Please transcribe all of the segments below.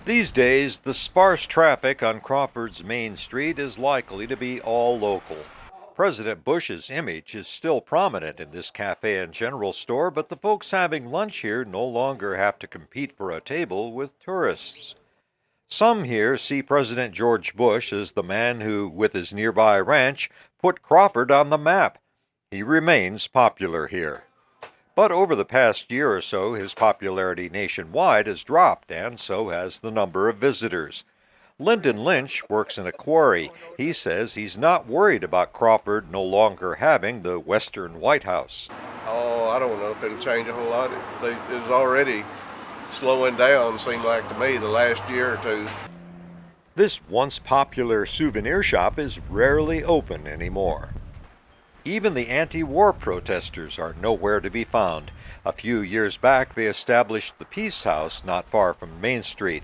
These days, the sparse traffic on Crawford's main street is likely to be all local. President Bush's image is still prominent in this cafe and general store, but the folks having lunch here no longer have to compete for a table with tourists. Some here see President George Bush as the man who, with his nearby ranch, put Crawford on the map. He remains popular here. But over the past year or so, his popularity nationwide has dropped, and so has the number of visitors. Lyndon Lynch works in a quarry. He says he's not worried about Crawford no longer having the Western White House. Oh, I don't know if it'll change a whole lot. It's already slowing down, seemed like to me, the last year or two. This once popular souvenir shop is rarely open anymore. Even the anti-war protesters are nowhere to be found. A few years back, they established the Peace House not far from Main Street.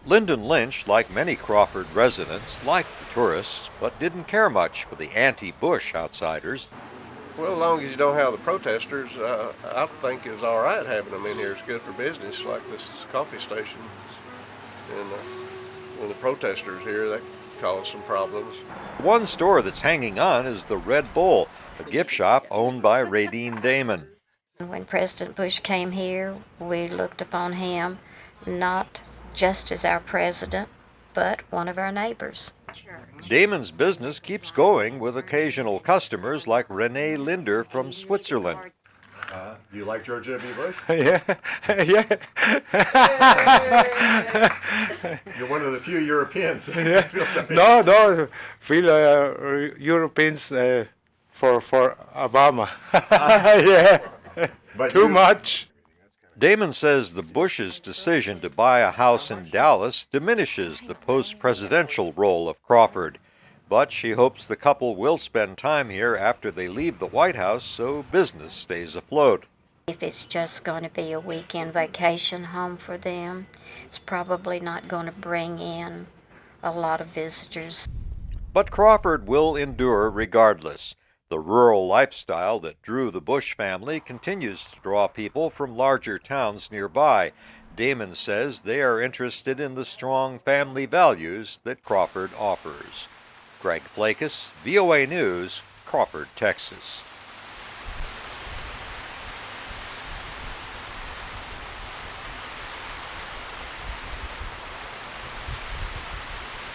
Lyndon Lynch, like many Crawford residents, liked the tourists, but didn't care much for the anti-Bush outsiders. Well, as long as you don't have the protesters, I think it's all right having them in here. It's good for business, like this coffee station. And when the protesters here, that cause some problems. One store that's hanging on is the Red Bull, a gift shop owned by Radine Damon. When President Bush came here, we looked upon him not just as our president, but one of our neighbors. Damon's business keeps going with occasional customers like Renee Linder from Switzerland. Do you like George W. Bush? Yeah, yeah. You're one of the few Europeans. Yeah. No, feel Europeans for Obama. Yeah, But too much. Damon says the Bush's decision to buy a house in Dallas diminishes the post-presidential role of Crawford. But she hopes the couple will spend time here after they leave the White House so business stays afloat. If it's just going to be a weekend vacation home for them, it's probably not going to bring in a lot of visitors. But Crawford will endure regardless. The rural lifestyle that drew the Bush family continues to draw people from larger towns nearby. Damon says they are interested in the strong family values that Crawford offers. Flakus, VOA News, Crawford, Texas.